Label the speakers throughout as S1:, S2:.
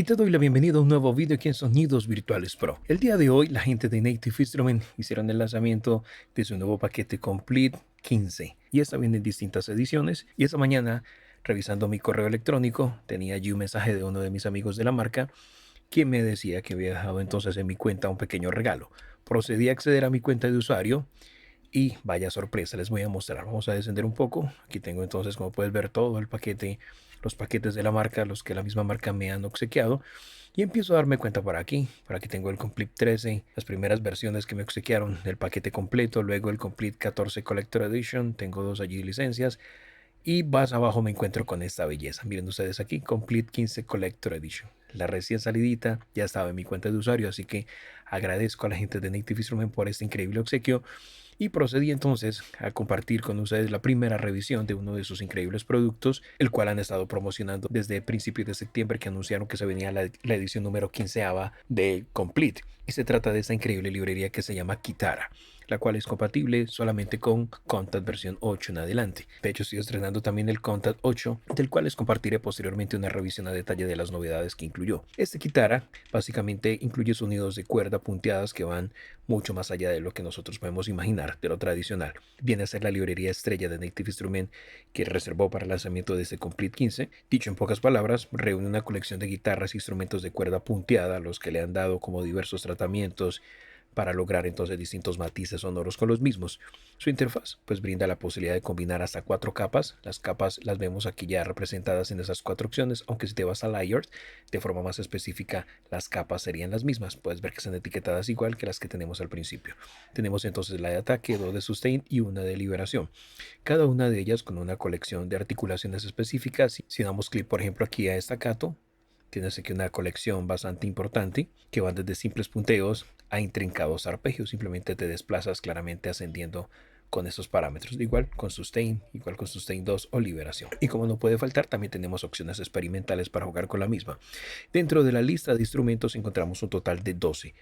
S1: Y te doy la bienvenida a un nuevo video aquí en Sonidos Virtuales Pro. El día de hoy, la gente de Native Instruments hicieron el lanzamiento de su nuevo paquete Complete 15. Y esta viene en distintas ediciones. Y esta mañana, revisando mi correo electrónico, tenía allí un mensaje de uno de mis amigos de la marca, quien me decía que había dejado entonces en mi cuenta un pequeño regalo. Procedí a acceder a mi cuenta de usuario y vaya sorpresa, les voy a mostrar. Vamos a descender un poco. Aquí tengo entonces, como puedes ver, todo el paquete, los paquetes de la marca, los que la misma marca me han obsequiado. Y empiezo a darme cuenta por aquí. Por aquí tengo el Complete 13, las primeras versiones que me obsequiaron del paquete completo. Luego el Complete 14 Collector Edition. Tengo dos allí licencias. Y más abajo me encuentro con esta belleza. Miren ustedes aquí, Complete 15 Collector Edition. La recién salidita ya estaba en mi cuenta de usuario, así que agradezco a la gente de Native Instruments por este increíble obsequio. Y procedí entonces a compartir con ustedes la primera revisión de uno de sus increíbles productos, el cual han estado promocionando desde principios de septiembre, que anunciaron que se venía la edición número 15 de Complete. Y se trata de esta increíble librería que se llama Kitara, la cual es compatible solamente con Contact versión 8 en adelante. De hecho, estoy estrenando también el Contact 8, del cual les compartiré posteriormente una revisión a detalle de las novedades que incluyó. Este Kitara básicamente incluye sonidos de cuerda punteadas que van mucho más allá de lo que nosotros podemos imaginar de lo tradicional. Viene a ser la librería estrella de Native Instruments que reservó para el lanzamiento de este Complete 15. Dicho en pocas palabras, reúne una colección de guitarras e instrumentos de cuerda punteada, a los que le han dado como diversos tratamientos para lograr entonces distintos matices sonoros con los mismos. Su interfaz pues brinda la posibilidad de combinar hasta 4 capas. Las capas las vemos aquí ya representadas en esas 4 opciones, aunque si te vas a Layers de forma más específica, las capas serían las mismas. Puedes ver que están etiquetadas igual que las que tenemos al principio. Tenemos entonces la de ataque, dos de sustain y una de liberación. Cada una de ellas con una colección de articulaciones específicas. Si damos clic por ejemplo aquí a estacato, tienes aquí una colección bastante importante que van desde simples punteos a intrincados arpegios. Simplemente te desplazas claramente ascendiendo con esos parámetros. Igual con sustain 2 o liberación. Y como no puede faltar, también tenemos opciones experimentales para jugar con la misma. Dentro de la lista de instrumentos encontramos un total de 12,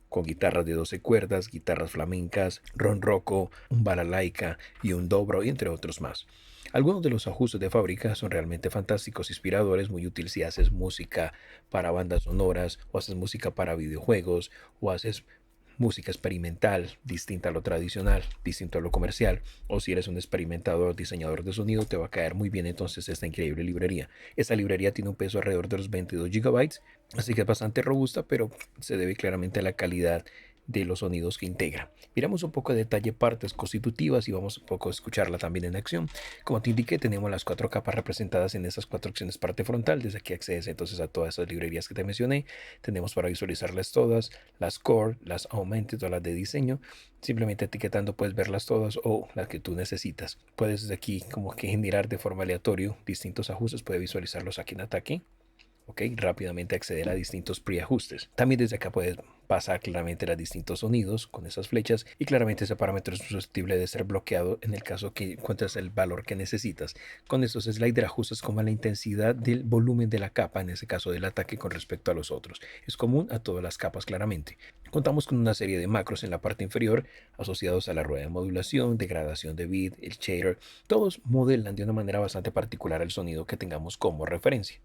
S1: con guitarras de 12 cuerdas, guitarras flamencas, ronroco, un balalaika y un dobro, entre otros más. Algunos de los ajustes de fábrica son realmente fantásticos, inspiradores, muy útiles si haces música para bandas sonoras, o haces música para videojuegos, o haces música experimental, distinta a lo tradicional, distinto a lo comercial, o si eres un experimentador, diseñador de sonido, te va a caer muy bien entonces esta increíble librería. Esta librería tiene un peso alrededor de los 22 gigabytes, así que es bastante robusta, pero se debe claramente a la calidad de los sonidos que integra. Miramos un poco de detalle partes constitutivas y vamos un poco a escucharla también en acción. Como te indiqué, tenemos las 4 capas representadas en esas 4 opciones parte frontal. Desde aquí accedes entonces a todas esas librerías que te mencioné. Tenemos para visualizarlas todas, las core, las augmented o las de diseño. Simplemente etiquetando puedes verlas todas o las que tú necesitas. Puedes desde aquí como que generar de forma aleatoria distintos ajustes. Puedes visualizarlos aquí en ataque. Ok, rápidamente acceder a distintos preajustes. También desde acá puedes pasar claramente los distintos sonidos con esas flechas, y claramente ese parámetro es susceptible de ser bloqueado en el caso que encuentres el valor que necesitas. Con estos sliders ajustas como la intensidad del volumen de la capa, en ese caso del ataque con respecto a los otros. Es común a todas las capas claramente. Contamos con una serie de macros en la parte inferior asociados a la rueda de modulación, degradación de bit, el shader. Todos modelan de una manera bastante particular el sonido que tengamos como referencia.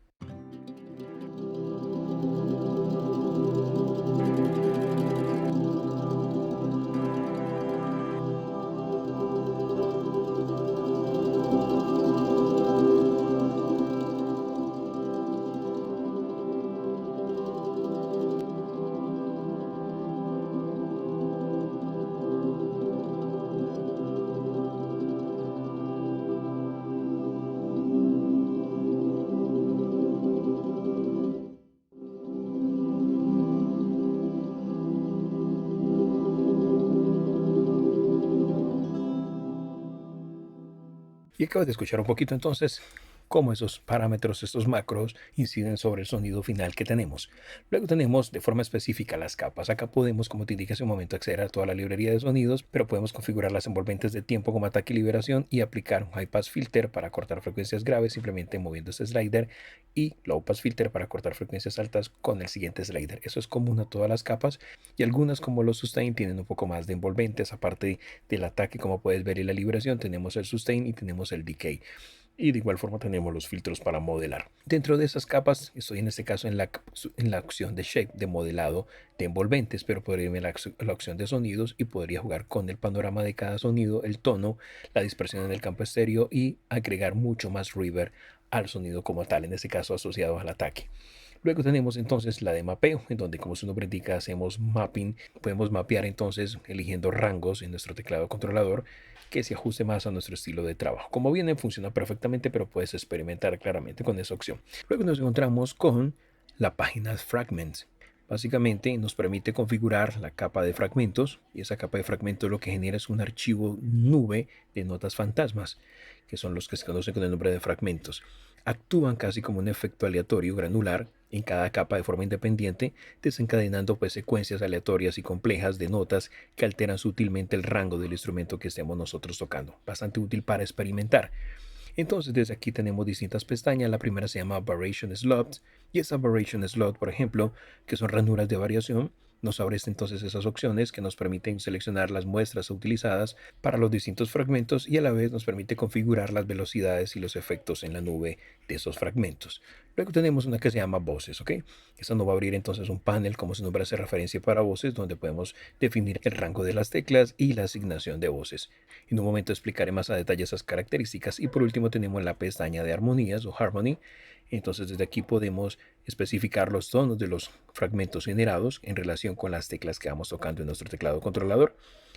S1: Y acabas de escuchar un poquito entonces cómo esos parámetros, estos macros, inciden sobre el sonido final que tenemos. Luego tenemos de forma específica las capas. Acá podemos, como te indiqué hace un momento, acceder a toda la librería de sonidos, pero podemos configurar las envolventes de tiempo como ataque y liberación y aplicar un high pass filter para cortar frecuencias graves simplemente moviendo este slider, y low pass filter para cortar frecuencias altas con el siguiente slider. Eso es común a todas las capas, y algunas como los sustain tienen un poco más de envolventes. Aparte del ataque, como puedes ver, en la liberación tenemos el sustain y tenemos el decay. Y de igual forma tenemos los filtros para modelar. Dentro de esas capas estoy en este caso en la opción de shape, de modelado de envolventes, pero podría irme a la opción de sonidos y podría jugar con el panorama de cada sonido, el tono, la dispersión en el campo estéreo y agregar mucho más reverb al sonido como tal, en este caso asociado al ataque. Luego tenemos entonces la de mapeo, en donde como su nombre indica hacemos mapping. Podemos mapear entonces eligiendo rangos en nuestro teclado controlador que se ajuste más a nuestro estilo de trabajo. Como viene funciona perfectamente, pero puedes experimentar claramente con esa opción. Luego nos encontramos con la página Fragments. Básicamente nos permite configurar la capa de fragmentos y esa capa de fragmentos lo que genera es un archivo nube de notas fantasmas, que son los que se conocen con el nombre de fragmentos. Actúan casi como un efecto aleatorio granular en cada capa de forma independiente, desencadenando pues secuencias aleatorias y complejas de notas que alteran sutilmente el rango del instrumento que estemos nosotros tocando. Bastante útil para experimentar. Entonces desde aquí tenemos distintas pestañas. La primera se llama Variation Slots y esa Variation Slot, por ejemplo, que son ranuras de variación, nos abre entonces esas opciones que nos permiten seleccionar las muestras utilizadas para los distintos fragmentos y a la vez nos permite configurar las velocidades y los efectos en la nube de esos fragmentos. Luego tenemos una que se llama voces, ¿ok? Esta nos va a abrir entonces un panel, como su nombre hace referencia, para voces, donde podemos definir el rango de las teclas y la asignación de voces. En un momento explicaré más a detalle esas características. Y por último tenemos la pestaña de armonías o harmony. Entonces desde aquí podemos especificar los tonos de los fragmentos generados en relación con las teclas que vamos tocando en nuestro teclado controlador.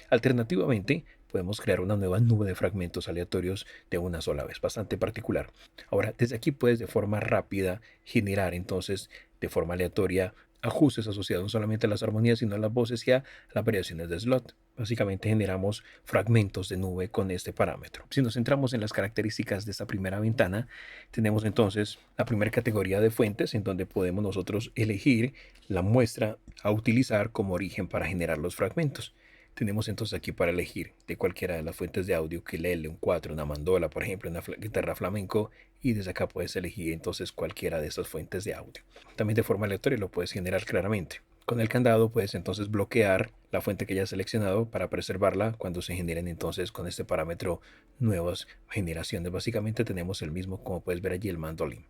S1: Alternativamente, podemos crear una nueva nube de fragmentos aleatorios de una sola vez, bastante particular. Ahora, desde aquí puedes de forma rápida generar entonces de forma aleatoria ajustes asociados no solamente a las armonías, sino a las voces y a las variaciones de slot. Básicamente generamos fragmentos de nube con este parámetro. Si nos centramos en las características de esta primera ventana, tenemos entonces la primera categoría de fuentes en donde podemos nosotros elegir la muestra a utilizar como origen para generar los fragmentos. Tenemos entonces aquí para elegir de cualquiera de las fuentes de audio, ukelele, un 4, una mandola, por ejemplo, una guitarra flamenco, y desde acá puedes elegir entonces cualquiera de estas fuentes de audio. También de forma aleatoria lo puedes generar claramente. Con el candado puedes entonces bloquear la fuente que ya has seleccionado para preservarla cuando se generen entonces con este parámetro nuevas generaciones. Básicamente tenemos el mismo, como puedes ver allí, el mandolin.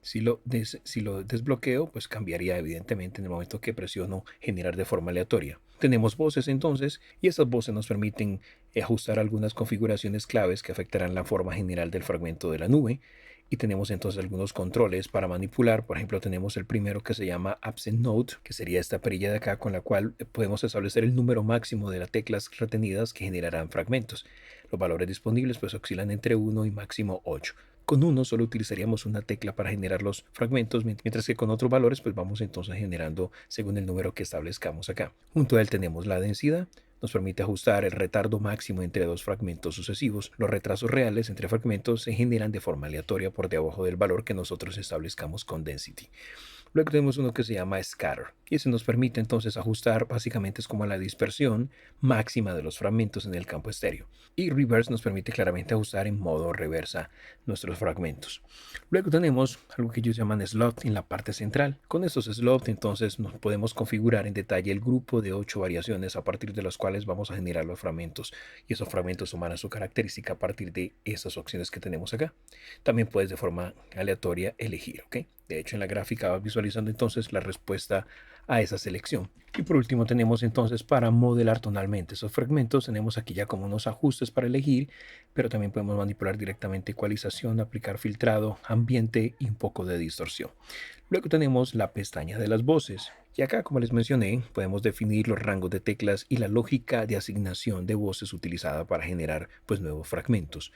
S1: Si lo desbloqueo, pues cambiaría evidentemente en el momento que presiono generar de forma aleatoria. Tenemos voces entonces y estas voces nos permiten ajustar algunas configuraciones claves que afectarán la forma general del fragmento de la nube. Y tenemos entonces algunos controles para manipular. Por ejemplo, tenemos el primero que se llama Absent Note, que sería esta perilla de acá con la cual podemos establecer el número máximo de las teclas retenidas que generarán fragmentos. Los valores disponibles pues oscilan entre 1 y máximo 8. Con uno solo utilizaríamos una tecla para generar los fragmentos, mientras que con otros valores pues vamos entonces generando según el número que establezcamos acá. Junto a él tenemos la densidad. Nos permite ajustar el retardo máximo entre dos fragmentos sucesivos. Los retrasos reales entre fragmentos se generan de forma aleatoria por debajo del valor que nosotros establezcamos con density. Luego tenemos uno que se llama scatter y ese nos permite entonces ajustar, básicamente es como la dispersión máxima de los fragmentos en el campo estéreo. Y reverse nos permite claramente ajustar en modo reversa nuestros fragmentos. Luego tenemos algo que ellos llaman slot en la parte central. Con estos slots entonces nos podemos configurar en detalle el grupo de 8 variaciones a partir de las cuales vamos a generar los fragmentos. Y esos fragmentos tomarán su característica a partir de esas opciones que tenemos acá. También puedes de forma aleatoria elegir, ¿ok? De hecho, en la gráfica vas visualizando entonces la respuesta a esa selección. Y por último tenemos entonces para modelar tonalmente esos fragmentos. Tenemos aquí ya como unos ajustes para elegir, pero también podemos manipular directamente ecualización, aplicar filtrado, ambiente y un poco de distorsión. Luego tenemos la pestaña de las voces. Y acá, como les mencioné, podemos definir los rangos de teclas y la lógica de asignación de voces utilizada para generar pues nuevos fragmentos.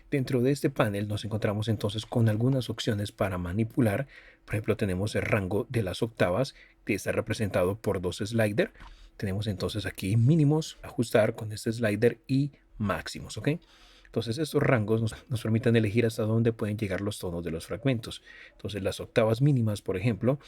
S1: Dentro de este panel nos encontramos entonces con algunas opciones para manipular. Por ejemplo, tenemos el rango de las octavas que está representado por dos sliders. Tenemos entonces aquí mínimos, ajustar con este slider y máximos, ¿ok? Entonces estos rangos nos permiten elegir hasta dónde pueden llegar los tonos de los fragmentos. Entonces las octavas mínimas, por ejemplo,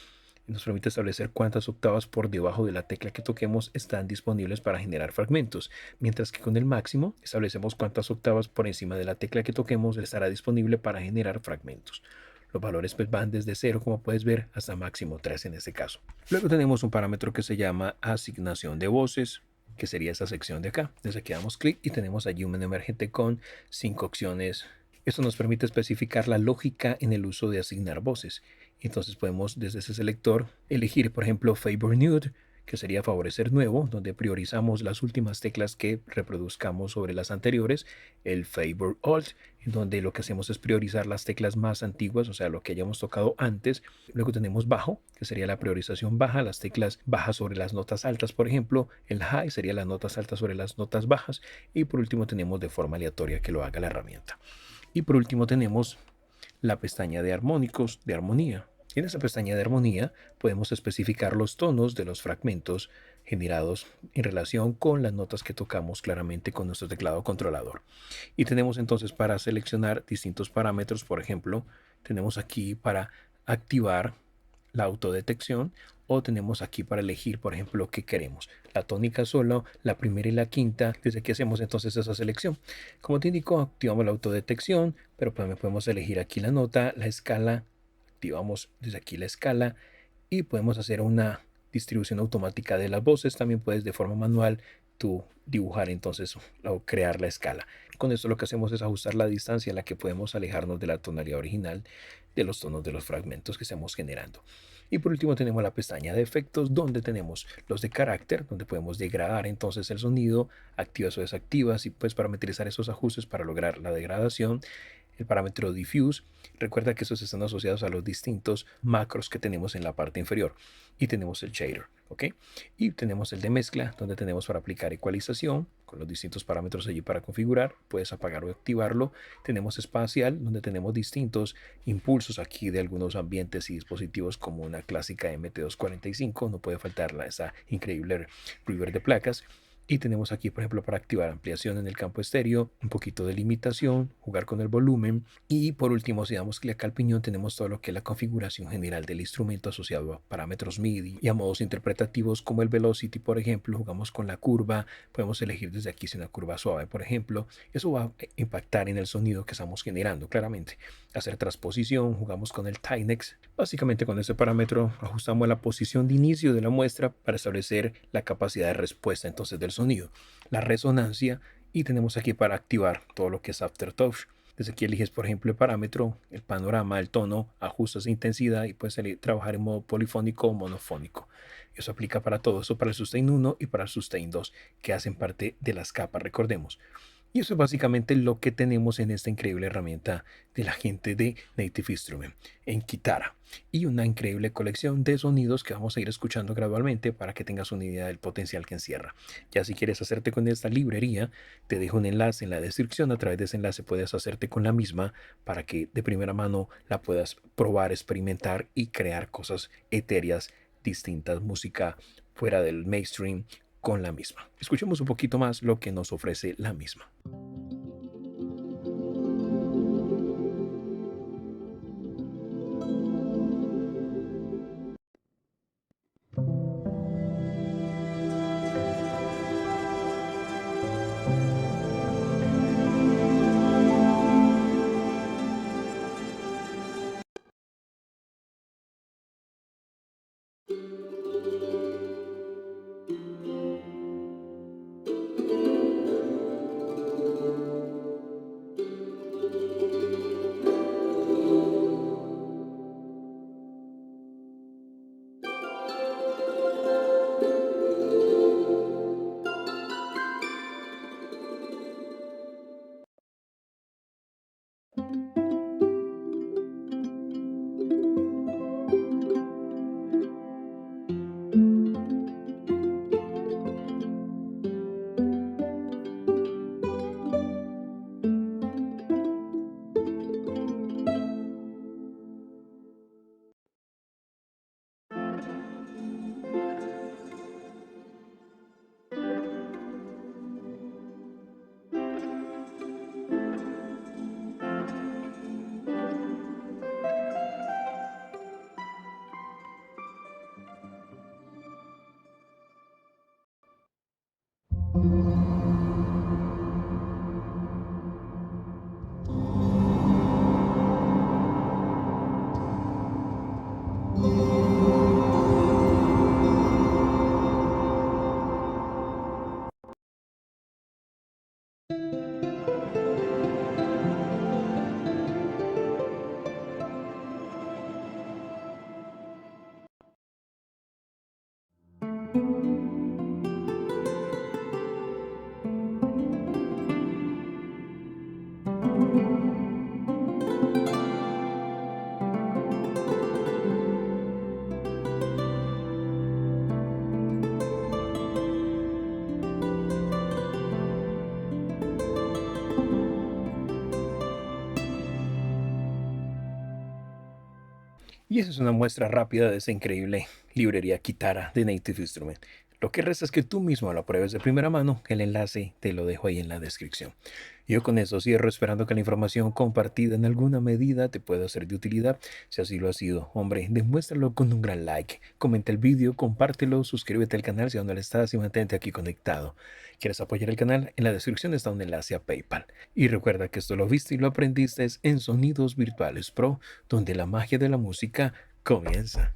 S1: nos permite establecer cuántas octavas por debajo de la tecla que toquemos están disponibles para generar fragmentos, mientras que con el máximo establecemos cuántas octavas por encima de la tecla que toquemos estará disponible para generar fragmentos. Los valores pues van desde 0, como puedes ver, hasta máximo 3 en este caso. Luego tenemos un parámetro que se llama asignación de voces, que sería esta sección de acá. Desde aquí damos clic y tenemos allí un menú emergente con 5 opciones Esto nos permite especificar la lógica en el uso de asignar voces. Entonces podemos desde ese selector elegir, por ejemplo, Favor New, que sería favorecer nuevo, donde priorizamos las últimas teclas que reproduzcamos sobre las anteriores, el Favor Alt, en donde lo que hacemos es priorizar las teclas más antiguas, o sea, lo que hayamos tocado antes. Luego tenemos bajo, que sería la priorización baja, las teclas bajas sobre las notas altas, por ejemplo, el high sería las notas altas sobre las notas bajas, y por último tenemos de forma aleatoria que lo haga la herramienta. Y por último tenemos la pestaña de armónicos de armonía. En esa pestaña de armonía podemos especificar los tonos de los fragmentos generados en relación con las notas que tocamos claramente con nuestro teclado controlador. Y tenemos entonces para seleccionar distintos parámetros, por ejemplo, tenemos aquí para activar la autodetección o tenemos aquí para elegir, por ejemplo, qué queremos. La tónica solo, la primera y la quinta. Desde aquí hacemos entonces esa selección. Como te indico, activamos la autodetección, pero también podemos elegir aquí la nota, la escala. Activamos desde aquí la escala y podemos hacer una distribución automática de las voces. También puedes de forma manual tú dibujar entonces o crear la escala. Con esto lo que hacemos es ajustar la distancia en la que podemos alejarnos de la tonalidad original de los tonos de los fragmentos que estamos generando. Y por último tenemos la pestaña de efectos donde tenemos los de carácter, donde podemos degradar entonces el sonido, activas o desactivas y pues parametrizar esos ajustes para lograr la degradación. El parámetro diffuse, recuerda que esos están asociados a los distintos macros que tenemos en la parte inferior. Y tenemos el shader, ¿ok? Y tenemos el de mezcla, donde tenemos para aplicar ecualización, con los distintos parámetros allí para configurar. Puedes apagar o activarlo. Tenemos espacial, donde tenemos distintos impulsos aquí de algunos ambientes y dispositivos, como una clásica MT245. No puede faltar esa increíble reverb de placas. Y tenemos aquí, por ejemplo, para activar ampliación en el campo estéreo, un poquito de limitación, jugar con el volumen. Y por último, si damos clic al piñón, tenemos todo lo que es la configuración general del instrumento asociado a parámetros MIDI y a modos interpretativos como el velocity, por ejemplo. Jugamos con la curva, podemos elegir desde aquí si una curva suave, por ejemplo. Eso va a impactar en el sonido que estamos generando, claramente. Hacer transposición, jugamos con el Tinex. Básicamente con este parámetro ajustamos la posición de inicio de la muestra para establecer la capacidad de respuesta entonces del sonido, la resonancia, y tenemos aquí para activar todo lo que es Aftertouch. Desde aquí eliges, por ejemplo, el parámetro, el panorama, el tono, ajustas de intensidad y puedes trabajar en modo polifónico o monofónico. Eso aplica para todo eso, para el Sustain 1 y para el Sustain 2, que hacen parte de las capas, recordemos. Y eso es básicamente lo que tenemos en esta increíble herramienta de la gente de Native Instruments en Kitara. Y una increíble colección de sonidos que vamos a ir escuchando gradualmente para que tengas una idea del potencial que encierra. Ya si quieres hacerte con esta librería, te dejo un enlace en la descripción. A través de ese enlace puedes hacerte con la misma para que de primera mano la puedas probar, experimentar y crear cosas etéreas, distintas, música fuera del mainstream con la misma. Escuchemos un poquito más lo que nos ofrece la misma. Y esa es una muestra rápida de esa increíble librería Kitara de Native Instruments. Lo que resta es que tú mismo lo pruebes de primera mano. El enlace te lo dejo ahí en la descripción. Yo con eso cierro esperando que la información compartida en alguna medida te pueda ser de utilidad. Si así lo ha sido, hombre, demuéstralo con un gran like. Comenta el vídeo, compártelo, suscríbete al canal si aún no lo estás y mantente aquí conectado. ¿Quieres apoyar el canal? En la descripción está un enlace a PayPal. Y recuerda que esto lo viste y lo aprendiste en Sonidos Virtuales Pro, donde la magia de la música comienza.